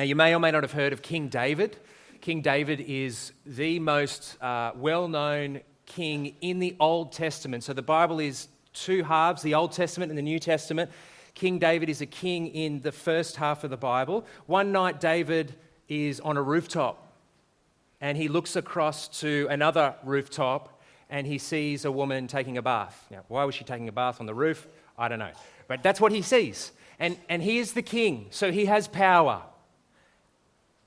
Now, you may or may not have heard of King David. King David is the most well-known king in the Old Testament. So the Bible is two halves, the Old Testament and the New Testament. King David is a king in the first half of the Bible. One night, David is on a rooftop, and he looks across to another rooftop, and he sees a woman taking a bath. Now, why was she taking a bath on the roof? I don't know. But that's what he sees. And he is the king, so he has power.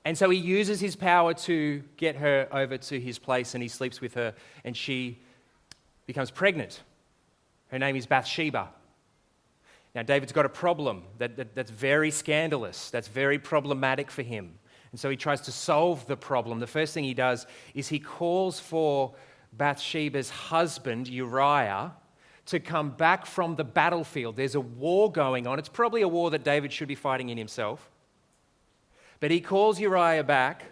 And so he uses his power to get her over to his place, and he sleeps with her, and she becomes pregnant. Her name is Bathsheba. Now, David's got a problem that's very scandalous, that's very problematic for him. And so he tries to solve the problem. The first thing he does is he calls for Bathsheba's husband, Uriah, to come back from the battlefield. There's a war going on. It's probably a war that David should be fighting in himself. But he calls Uriah back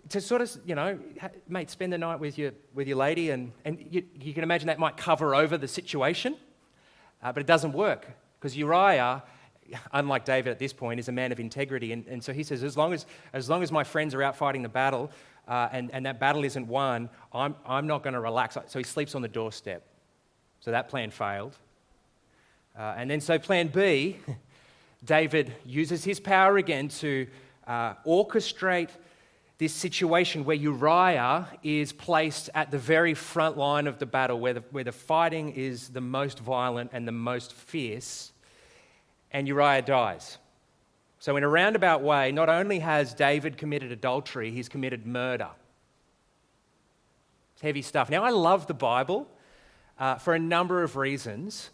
to sort of, mate, spend the night with your lady, and you can imagine that might cover over the situation, but it doesn't work, because Uriah, unlike David at this point, is a man of integrity, and so he says, as long as my friends are out fighting the battle, and that battle isn't won, I'm not going to relax. So he sleeps on the doorstep. So that plan failed. And then so plan B, David uses his power again to orchestrate this situation where Uriah is placed at the very front line of the battle, where the fighting is the most violent and the most fierce, and Uriah dies. So in a roundabout way, not only has David committed adultery, he's committed murder. It's heavy stuff. Now, I love the Bible for a number of reasons.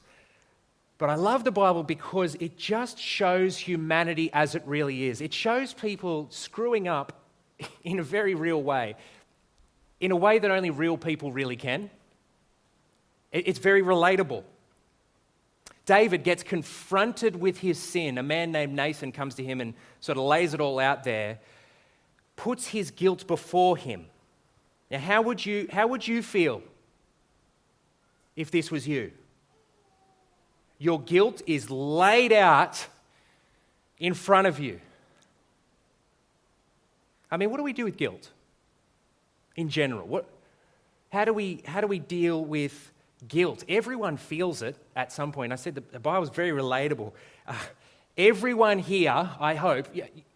But I love the Bible because it just shows humanity as it really is. It shows people screwing up in a very real way, in a way that only real people really can. It's very relatable. David gets confronted with his sin. A man named Nathan comes to him and sort of lays it all out there, puts his guilt before him. Now, how would you feel if this was you? Your guilt is laid out in front of you. I mean, what do we do with guilt in general? How do we deal with guilt? Everyone feels it at some point. I said the Bible is very relatable. Everyone here, I hope,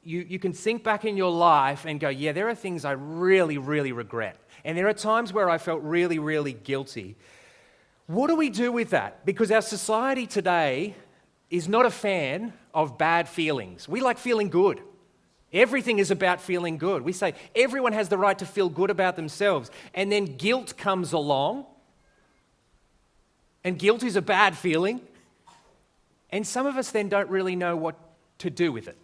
you can think back in your life and go, yeah, there are things I really, really regret. And there are times where I felt really, really guilty. What do we do with that? Because our society today is not a fan of bad feelings. We like feeling good. Everything is about feeling good. We say everyone has the right to feel good about themselves. And then guilt comes along. And guilt is a bad feeling. And some of us then don't really know what to do with it.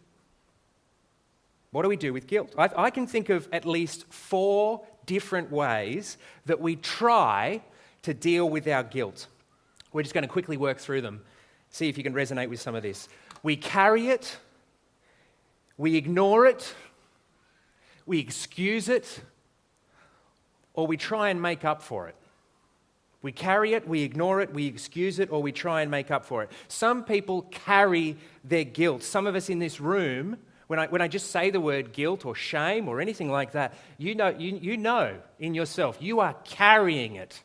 What do we do with guilt? I can think of at least 4 different ways that we try to deal with our guilt. We're just going to quickly work through them, see if you can resonate with some of this. We carry it, we ignore it, we excuse it, or we try and make up for it. We carry it, we ignore it, we excuse it, or we try and make up for it. Some people carry their guilt. Some of us in this room, when I just say the word guilt or shame or anything like that, you know in yourself, you are carrying it.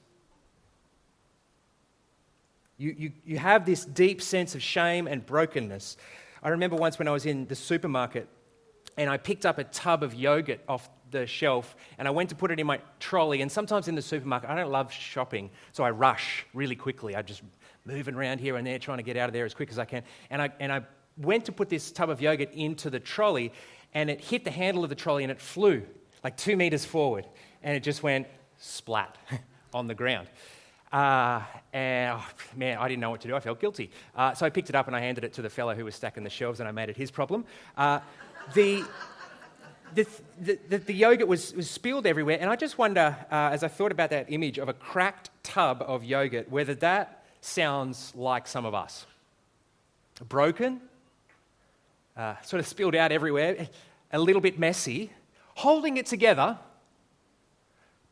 You have this deep sense of shame and brokenness. I remember once when I was in the supermarket and I picked up a tub of yogurt off the shelf and I went to put it in my trolley, and sometimes in the supermarket, I don't love shopping, so I rush really quickly. I'm just moving around here and there trying to get out of there as quick as I can. And I went to put this tub of yogurt into the trolley, and it hit the handle of the trolley and it flew like 2 meters forward, and it just went splat on the ground. I didn't know what to do. I felt guilty. So I picked it up and I handed it to the fellow who was stacking the shelves, and I made it his problem. The yogurt was spilled everywhere, and I just wonder, as I thought about that image of a cracked tub of yogurt, whether that sounds like some of us. Broken, sort of spilled out everywhere, a little bit messy, holding it together,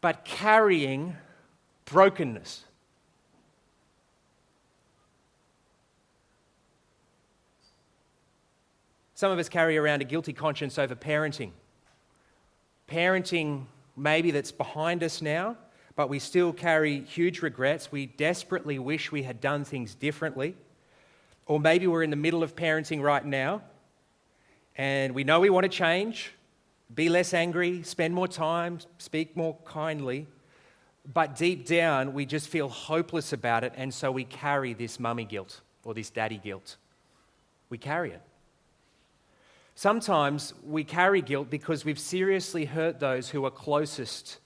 but carrying brokenness. Some of us carry around a guilty conscience over parenting. Parenting maybe that's behind us now, but we still carry huge regrets. We desperately wish we had done things differently. Or maybe we're in the middle of parenting right now, and we know we want to change, be less angry, spend more time, speak more kindly, but deep down we just feel hopeless about it, and so we carry this mummy guilt or this daddy guilt. We carry it. Sometimes we carry guilt because we've seriously hurt those who are closest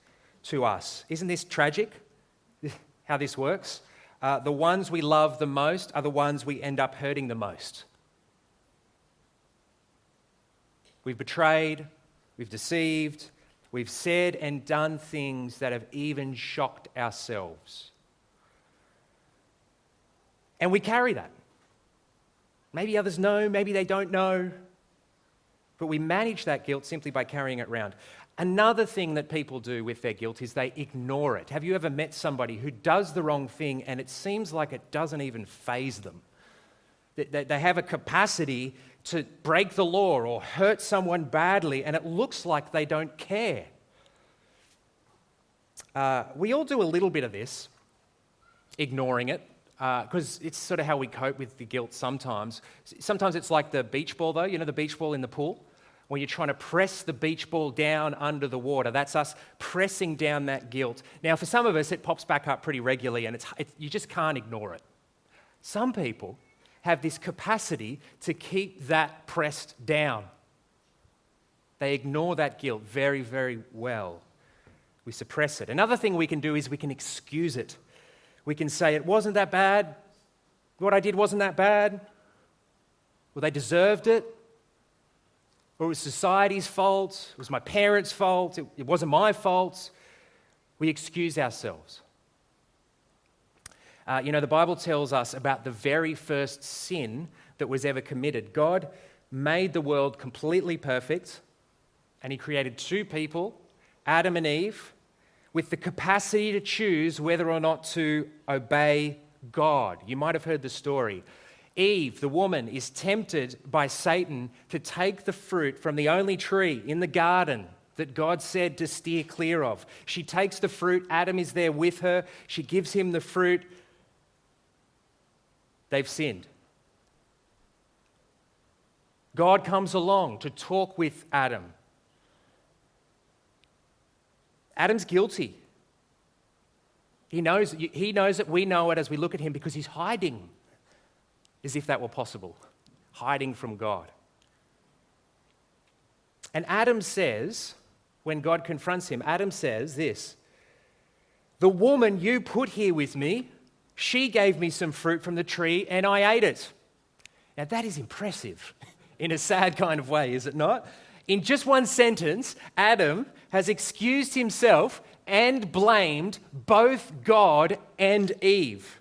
to us. Isn't this tragic, how this works? The ones we love the most are the ones we end up hurting the most. We've betrayed, we've deceived, we've said and done things that have even shocked ourselves. And we carry that. Maybe others know, maybe they don't know, but we manage that guilt simply by carrying it around. Another thing that people do with their guilt is they ignore it. Have you ever met somebody who does the wrong thing and it seems like it doesn't even faze them? They have a capacity to break the law or hurt someone badly, and it looks like they don't care. We all do a little bit of this, ignoring it, because it's sort of how we cope with the guilt sometimes. Sometimes it's like the beach ball, though. You know the beach ball in the pool? When you're trying to press the beach ball down under the water. That's us pressing down that guilt. Now, for some of us, it pops back up pretty regularly, and you just can't ignore it. Some people have this capacity to keep that pressed down. They ignore that guilt very, very well. We suppress it. Another thing we can do is we can excuse it. We can say, it wasn't that bad. What I did wasn't that bad. Well, they deserved it. Or it was society's fault. It was my parents' fault. It wasn't my fault. We excuse ourselves. The Bible tells us about the very first sin that was ever committed. God made the world completely perfect, and He created two people, Adam and Eve, with the capacity to choose whether or not to obey God. You might have heard the story. Eve, the woman, is tempted by Satan to take the fruit from the only tree in the garden that God said to steer clear of. She takes the fruit. Adam is there with her. She gives him the fruit. They've sinned. God comes along to talk with Adam. Adam's guilty. He knows it. We know it as we look at him because he's hiding, as if that were possible, hiding from God. And Adam says, when God confronts him, Adam says this, "The woman you put here with me, she gave me some fruit from the tree and I ate it." Now that is impressive in a sad kind of way, is it not? In just one sentence, Adam has excused himself and blamed both God and Eve.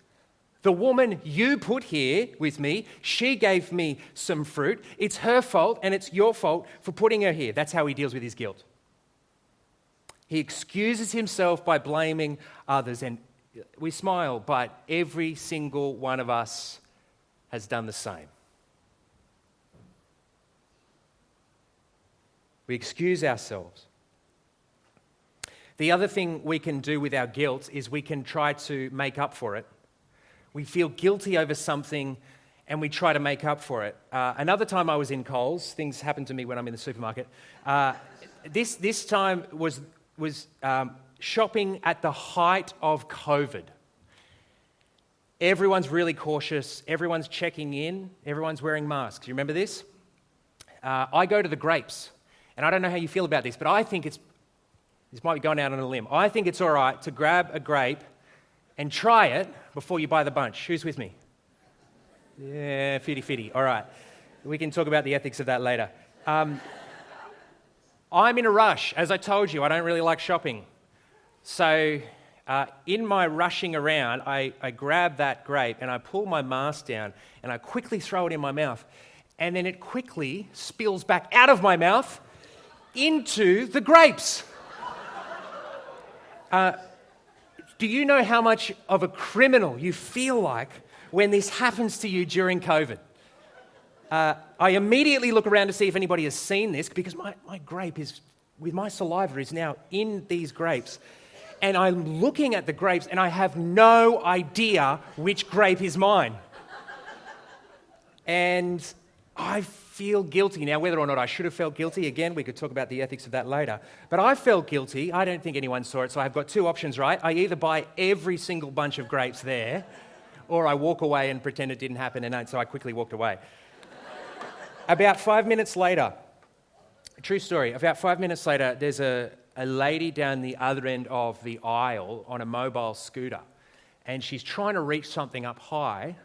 The woman you put here with me, she gave me some fruit. It's her fault and it's your fault for putting her here. That's how he deals with his guilt. He excuses himself by blaming others. And we smile, but every single one of us has done the same. We excuse ourselves. The other thing we can do with our guilt is we can try to make up for it. We feel guilty over something and we try to make up for it. Another time I was in Coles, things happen to me when I'm in the supermarket. This time was shopping at the height of COVID. Everyone's really cautious, everyone's checking in, everyone's wearing masks. You remember this? I go to the grapes, and I don't know how you feel about this, but I think this might be going out on a limb. I think it's all right to grab a grape and try it before you buy the bunch. Who's with me? Yeah, fitty. All right. We can talk about the ethics of that later. I'm in a rush. As I told you, I don't really like shopping. So in my rushing around, I grab that grape and I pull my mask down and I quickly throw it in my mouth. And then it quickly spills back out of my mouth into the grapes. Do you know how much of a criminal you feel like when this happens to you during COVID? I immediately look around to see if anybody has seen this because my grape is, with my saliva, is now in these grapes. And I'm looking at the grapes and I have no idea which grape is mine. And I feel guilty. Now, whether or not I should have felt guilty, again, we could talk about the ethics of that later. But I felt guilty. I don't think anyone saw it, so I've got two options, right? I either buy every single bunch of grapes there, or I walk away and pretend it didn't happen, and so I quickly walked away. About 5 minutes later, true story, about 5 minutes later, there's a lady down the other end of the aisle on a mobile scooter, and she's trying to reach something up high.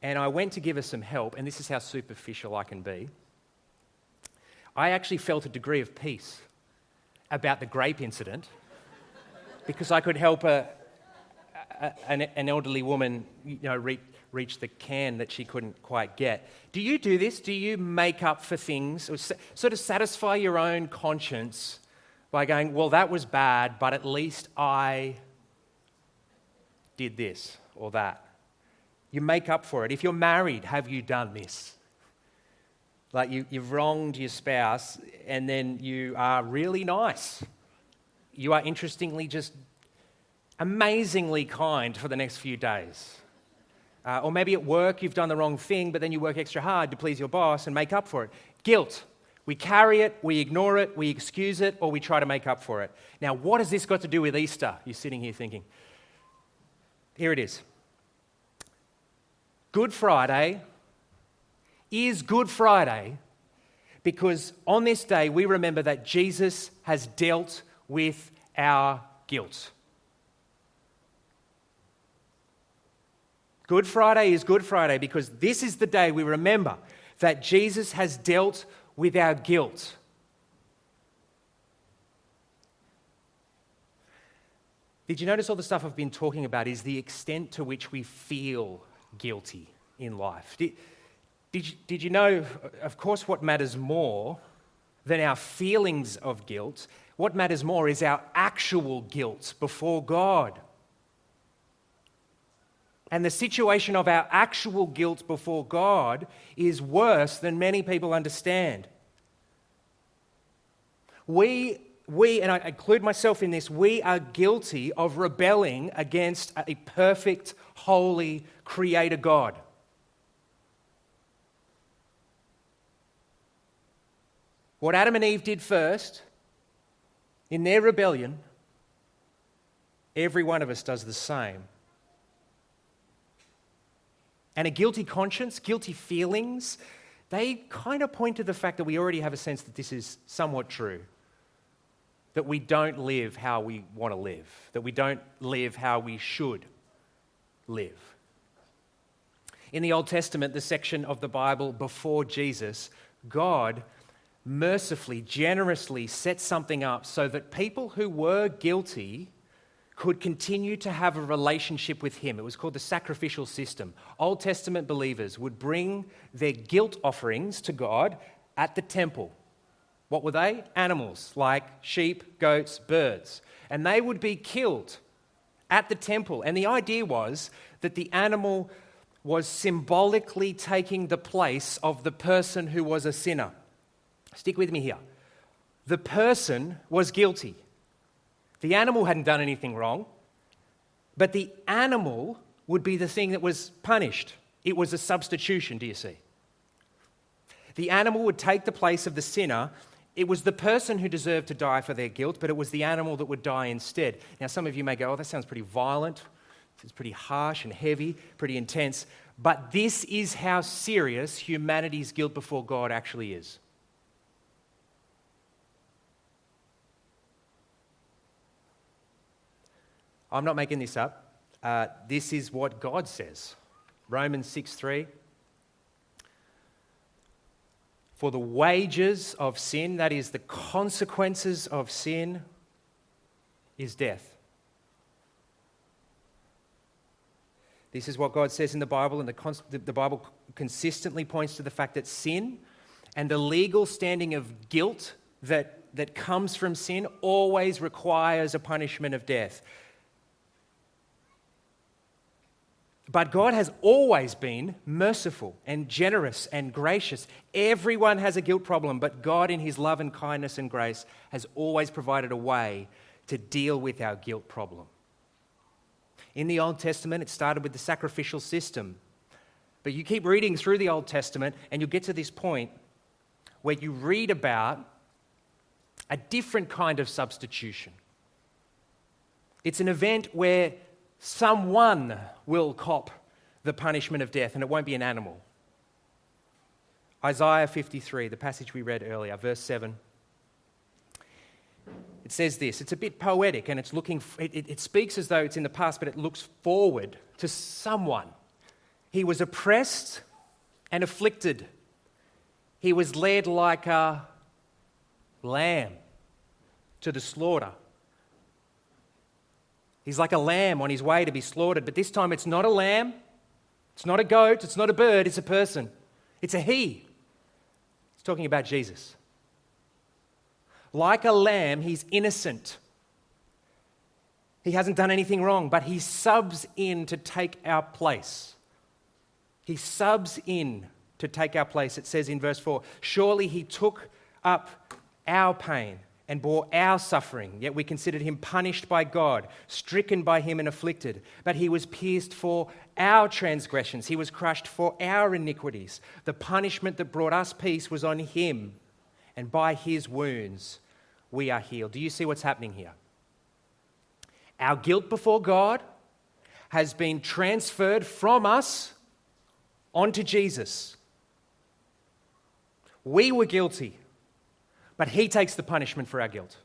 And I went to give her some help, and this is how superficial I can be. I actually felt a degree of peace about the grape incident because I could help an elderly woman, reach the can that she couldn't quite get. Do you do this? Do you make up for things or sort of satisfy your own conscience by going, well, that was bad, but at least I did this or that? You make up for it. If you're married, have you done this? Like you've wronged your spouse and then you are really nice. You are interestingly just amazingly kind for the next few days. Or maybe at work you've done the wrong thing, but then you work extra hard to please your boss and make up for it. Guilt. We carry it, we ignore it, we excuse it, or we try to make up for it. Now, what has this got to do with Easter? You're sitting here thinking. Here it is. Good Friday is Good Friday because on this day we remember that Jesus has dealt with our guilt. Good Friday is Good Friday because this is the day we remember that Jesus has dealt with our guilt. Did you notice all the stuff I've been talking about is the extent to which we feel guilty in life? Did you know, of course, what matters more than our feelings of guilt, what matters more is our actual guilt before God. And the situation of our actual guilt before God is worse than many people understand. We, and I include myself in this, we are guilty of rebelling against a perfect, holy Creator God. What Adam and Eve did first, in their rebellion, every one of us does the same. And a guilty conscience, guilty feelings, they kind of point to the fact that we already have a sense that this is somewhat true. That we don't live how we want to live. That we don't live how we should live. In the Old Testament, the section of the Bible before Jesus, God mercifully, generously set something up so that people who were guilty could continue to have a relationship with Him. It was called the sacrificial system. Old Testament believers would bring their guilt offerings to God at the temple. What were they? Animals like sheep, goats, birds. And they would be killed at the temple. And the idea was that the animal was symbolically taking the place of the person who was a sinner. Stick with me here. The person was guilty. The animal hadn't done anything wrong, but the animal would be the thing that was punished. It was a substitution, do you see? The animal would take the place of the sinner. It was the person who deserved to die for their guilt, but it was the animal that would die instead. Now, some of you may go, oh, that sounds pretty violent. It's pretty harsh and heavy, pretty intense. But this is how serious humanity's guilt before God actually is. I'm not making this up. This is what God says. Romans 6:3. For the wages of sin, that is the consequences of sin, is death. This is what God says in the Bible, and the Bible consistently points to the fact that sin and the legal standing of guilt that comes from sin always requires a punishment of death. But God has always been merciful and generous and gracious. Everyone has a guilt problem, but God in his love and kindness and grace has always provided a way to deal with our guilt problem. In the Old Testament, it started with the sacrificial system. But you keep reading through the Old Testament and you'll get to this point where you read about a different kind of substitution. It's an event where someone will cop the punishment of death, and it won't be an animal. Isaiah 53, the passage we read earlier, verse 7. It says this. It's a bit poetic, and it speaks as though it's in the past, but it looks forward to someone. He was oppressed and afflicted. He was led like a lamb to the slaughter. He's like a lamb on his way to be slaughtered, but this time it's not a lamb, it's not a goat, it's not a bird, it's a person. It's a he. It's talking about Jesus. Like a lamb, he's innocent. He hasn't done anything wrong, but he subs in to take our place. He subs in to take our place. It says in verse 4, surely he took up our pain and bore our suffering, yet we considered him punished by God, stricken by him and afflicted. But he was pierced for our transgressions. He was crushed for our iniquities. The punishment that brought us peace was on him, and by his wounds we are healed. Do you see what's happening here? Our guilt before God has been transferred from us onto Jesus. We were guilty, but he takes the punishment for our guilt.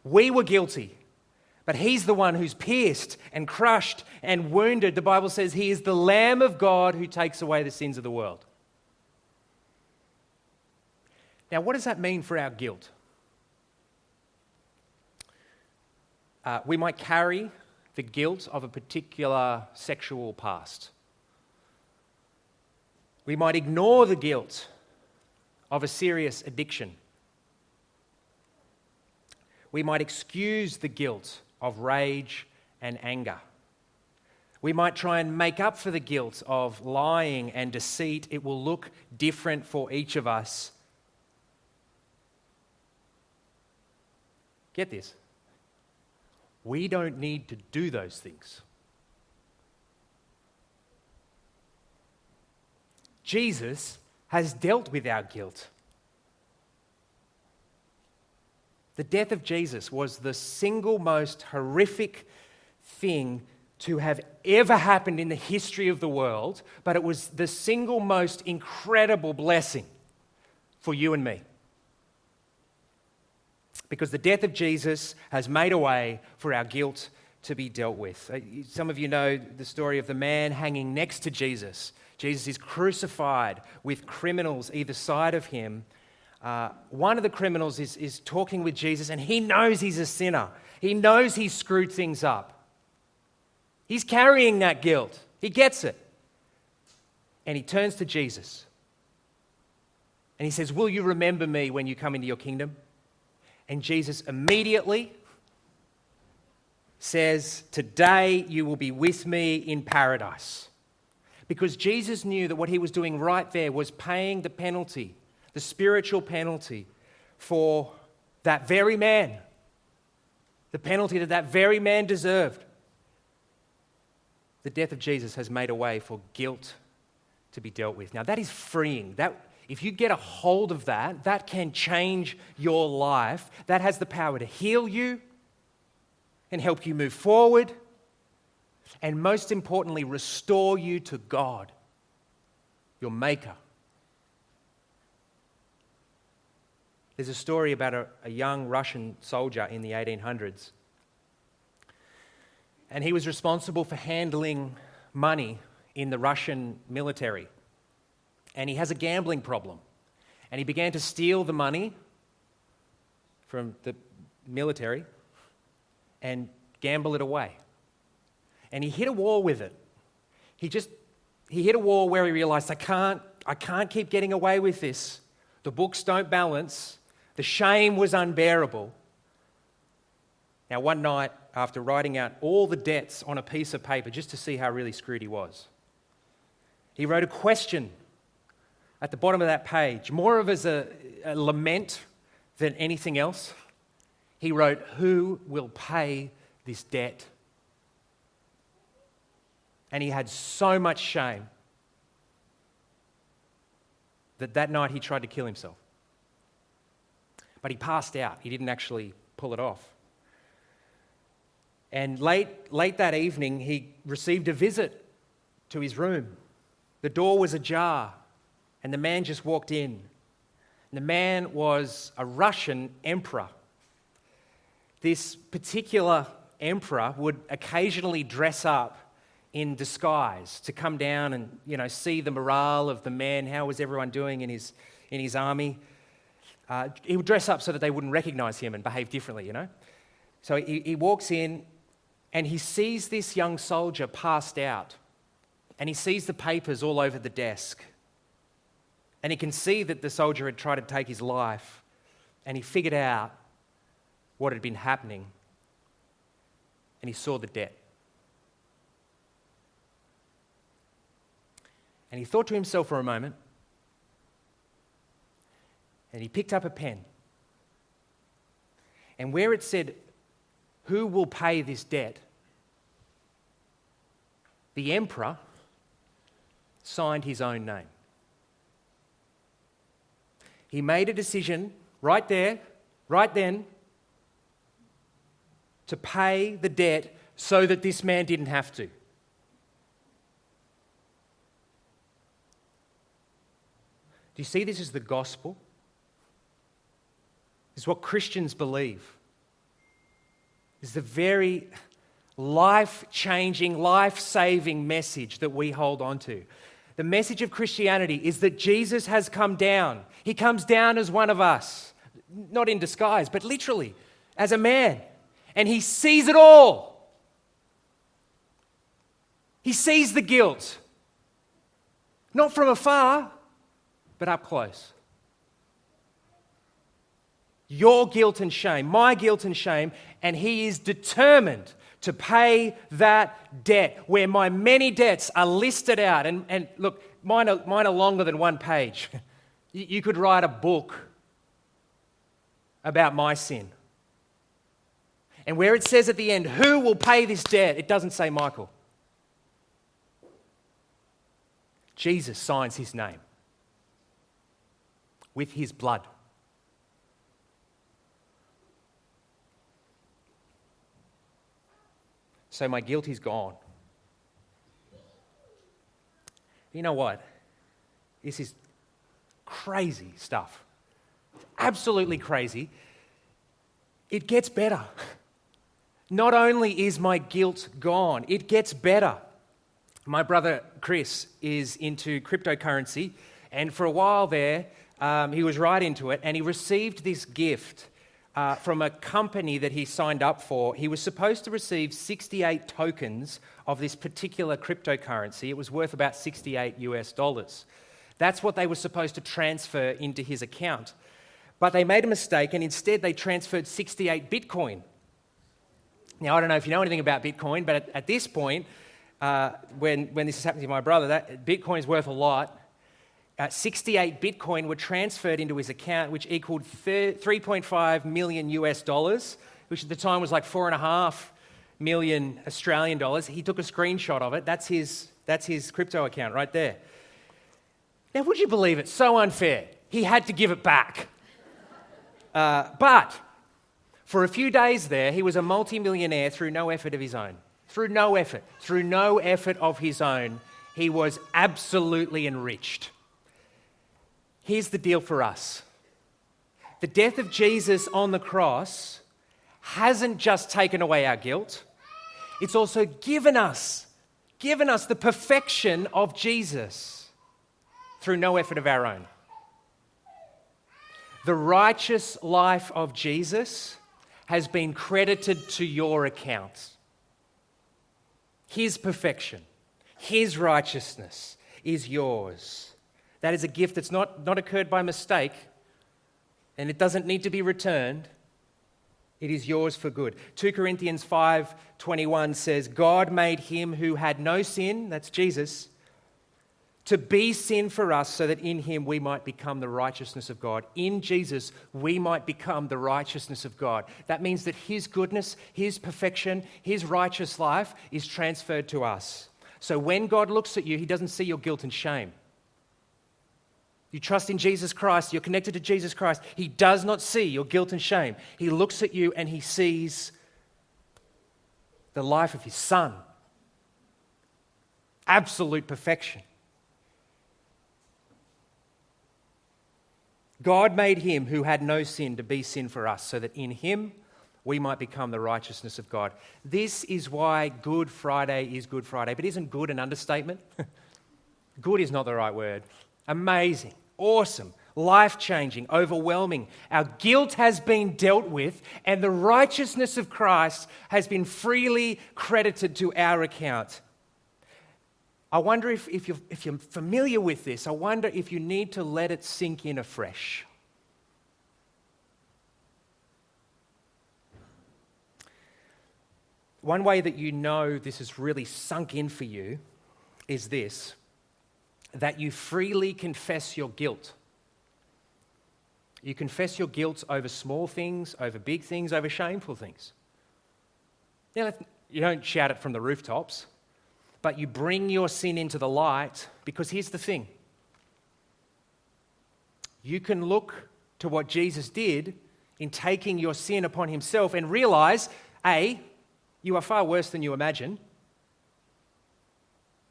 We were guilty, but he's the one who's pierced and crushed and wounded. The Bible says he is the Lamb of God who takes away the sins of the world. Now, what does that mean for our guilt? We might carry the guilt of a particular sexual past. We might ignore the guilt of a serious addiction. We might excuse the guilt of rage and anger. We might try and make up for the guilt of lying and deceit. It will look different for each of us. Get this. We don't need to do those things. Jesus has dealt with our guilt. The death of Jesus was the single most horrific thing to have ever happened in the history of the world, but it was the single most incredible blessing for you and me. Because the death of Jesus has made a way for our guilt to be dealt with. Some of you know the story of the man hanging next to Jesus. Jesus is crucified with criminals either side of him. One of the criminals is talking with Jesus, and he knows he's a sinner. He knows he's screwed things up. He's carrying that guilt. He gets it. And he turns to Jesus. And he says, will you remember me when you come into your kingdom? And Jesus immediately says, today you will be with me in paradise. Because Jesus knew that what he was doing right there was paying the penalty, the spiritual penalty for that very man, the penalty that that very man deserved. The death of Jesus has made a way for guilt to be dealt with. Now that is freeing. If you get a hold of that, that can change your life. That has the power to heal you and help you move forward, and most importantly, restore you to God, your Maker. There's a story about a young Russian soldier in the 1800s. And he was responsible for handling money in the Russian military. And he has a gambling problem. And he began to steal the money from the military and gamble it away. And he hit a wall with it. He hit a wall where he realized, I can't keep getting away with this. The books don't balance. The shame was unbearable. Now, one night, after writing out all the debts on a piece of paper just to see how really screwed he was. He wrote a question at the bottom of that page, more of as a lament than anything else. He wrote, "Who will pay this debt?" And he had so much shame that night he tried to kill himself. But he passed out. He didn't actually pull it off. And late that evening, he received a visit to his room. The door was ajar, and the man just walked in. And the man was a Russian emperor. This particular emperor would occasionally dress up in disguise to come down and, see the morale of the men. How was everyone doing in his army? He would dress up so that they wouldn't recognize him and behave differently, So he walks in and he sees this young soldier passed out, and he sees the papers all over the desk. And he can see that the soldier had tried to take his life, and he figured out what had been happening, and he saw the debt. And he thought to himself for a moment, and he picked up a pen. And where it said, "Who will pay this debt?" the emperor signed his own name. He made a decision right there, right then, to pay the debt so that this man didn't have to. Do you see this as the gospel? This is what Christians believe. This is the very life-changing, life-saving message that we hold on to. The message of Christianity is that Jesus has come down. He comes down as one of us, not in disguise, but literally as a man. And he sees it all. He sees the guilt, not from afar, but up close. Your guilt and shame, my guilt and shame, and he is determined to pay that debt, where my many debts are listed out. And look, mine are longer than one page. You could write a book about my sin. And where it says at the end, "Who will pay this debt?" it doesn't say Michael. Jesus signs his name with his blood. So my guilt is gone. You know what? This is crazy stuff. Absolutely crazy. It gets better. Not only is my guilt gone, it gets better. My brother Chris is into cryptocurrency, and for a while there, he was right into it, and he received this gift from a company that he signed up for. He was supposed to receive 68 tokens of this particular cryptocurrency. It was worth about $68. That's what they were supposed to transfer into his account. But they made a mistake, and instead they transferred 68 Bitcoin. Now, I don't know if you know anything about Bitcoin, but at this point, when this is happening to my brother, that Bitcoin's worth a lot. 68 Bitcoin were transferred into his account, which equaled $3.5 million, which at the time was like 4.5 million Australian dollars. He took a screenshot of it. That's his crypto account right there. Now, would you believe it? So unfair. He had to give it back. But for a few days there, he was a multimillionaire through no effort of his own. Through no effort of his own, he was absolutely enriched. Here's the deal for us. The death of Jesus on the cross hasn't just taken away our guilt, it's also given us the perfection of Jesus through no effort of our own. The righteous life of Jesus has been credited to your account. His perfection, his righteousness is yours. That is a gift that's not occurred by mistake, and it doesn't need to be returned. It is yours for good. 2 Corinthians 5:21 says, God made him who had no sin, that's Jesus, to be sin for us so that in him we might become the righteousness of God. In Jesus, we might become the righteousness of God. That means that his goodness, his perfection, his righteous life is transferred to us. So when God looks at you, he doesn't see your guilt and shame. You trust in Jesus Christ, you're connected to Jesus Christ. He does not see your guilt and shame. He looks at you and he sees the life of his Son. Absolute perfection. God made him who had no sin to be sin for us, so that in him we might become the righteousness of God. This is why Good Friday is Good Friday. But isn't good an understatement? Good is not the right word. Amazing, awesome, life-changing, overwhelming. Our guilt has been dealt with, and the righteousness of Christ has been freely credited to our account. I wonder if you're familiar with this, I wonder if you need to let it sink in afresh. One way that you know this has really sunk in for you is this, that you freely confess your guilt. You confess your guilt over small things, over big things, over shameful things. Now, you don't shout it from the rooftops, but you bring your sin into the light, because here's the thing. You can look to what Jesus did in taking your sin upon himself and realize, A, you are far worse than you imagine.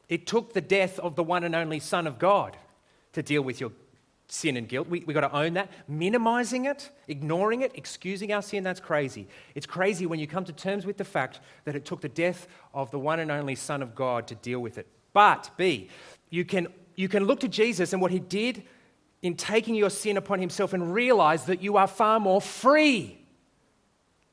It took the death of the one and only Son of God to deal with your sin and guilt. We've got to own that. Minimizing it, ignoring it, excusing our sin, that's crazy. It's crazy when you come to terms with the fact that it took the death of the one and only Son of God to deal with it. But, B, you can look to Jesus and what he did in taking your sin upon himself and realize that you are far more free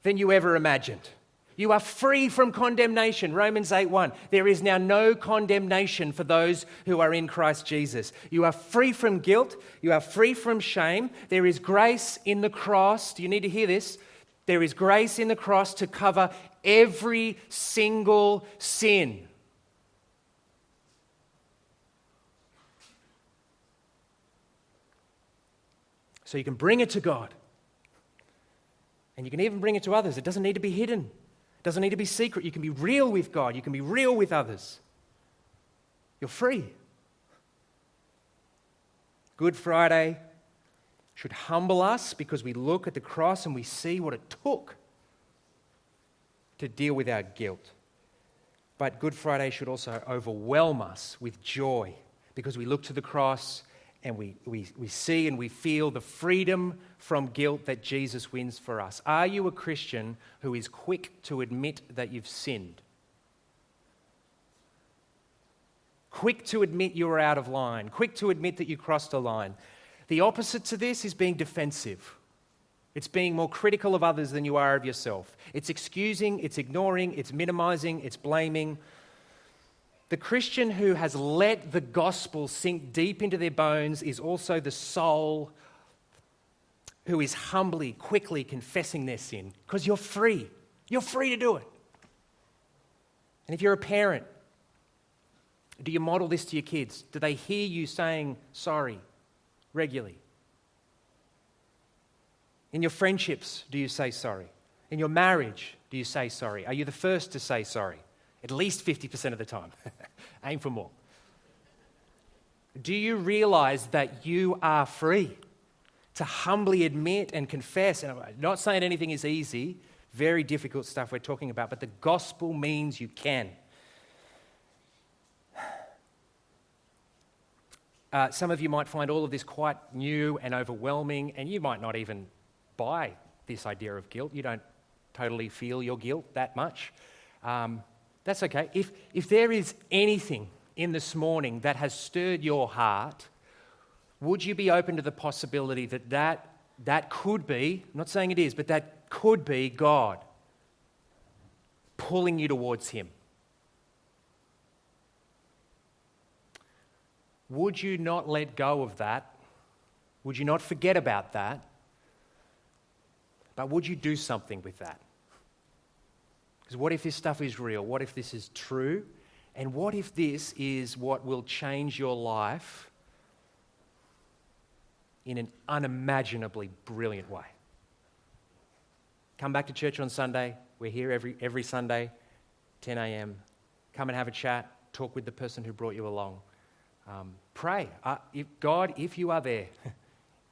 than you ever imagined. You are free from condemnation. Romans 8:1. There is now no condemnation for those who are in Christ Jesus. You are free from guilt. You are free from shame. There is grace in the cross. Do you need to hear this? There is grace in the cross to cover every single sin. So you can bring it to God. And you can even bring it to others. It doesn't need to be hidden. It doesn't need to be secret. You can be real with God. You can be real with others. You're free. Good Friday should humble us because we look at the cross and we see what it took to deal with our guilt. But Good Friday should also overwhelm us with joy because we look to the cross and we see and we feel the freedom from guilt that Jesus wins for us. Are you a Christian who is quick to admit that you've sinned? Quick to admit you were out of line. Quick to admit that you crossed a line. The opposite to this is being defensive. It's being more critical of others than you are of yourself. It's excusing, it's ignoring, it's minimizing, it's blaming. The Christian who has let the gospel sink deep into their bones is also the soul who is humbly, quickly confessing their sin, because you're free. You're free to do it. And if you're a parent, do you model this to your kids? Do they hear you saying sorry regularly? In your friendships, do you say sorry? In your marriage, do you say sorry? Are you the first to say sorry? At least 50% of the time. Aim for more. Do you realize that you are free to humbly admit and confess? And I'm not saying anything is easy, very difficult stuff we're talking about, but the gospel means you can. Some of you might find all of this quite new and overwhelming, and you might not even buy this idea of guilt. You don't totally feel your guilt that much. That's okay. If there is anything in this morning that has stirred your heart, would you be open to the possibility that could be, I'm not saying it is, but that could be God pulling you towards him? Would you not let go of that? Would you not forget about that? But would you do something with that? Because what if this stuff is real? What if this is true? And what if this is what will change your life in an unimaginably brilliant way? Come back to church on Sunday. We're here every Sunday, 10 a.m. Come and have a chat. Talk with the person who brought you along. Pray. If you are there,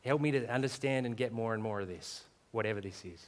help me to understand and get more and more of this, whatever this is.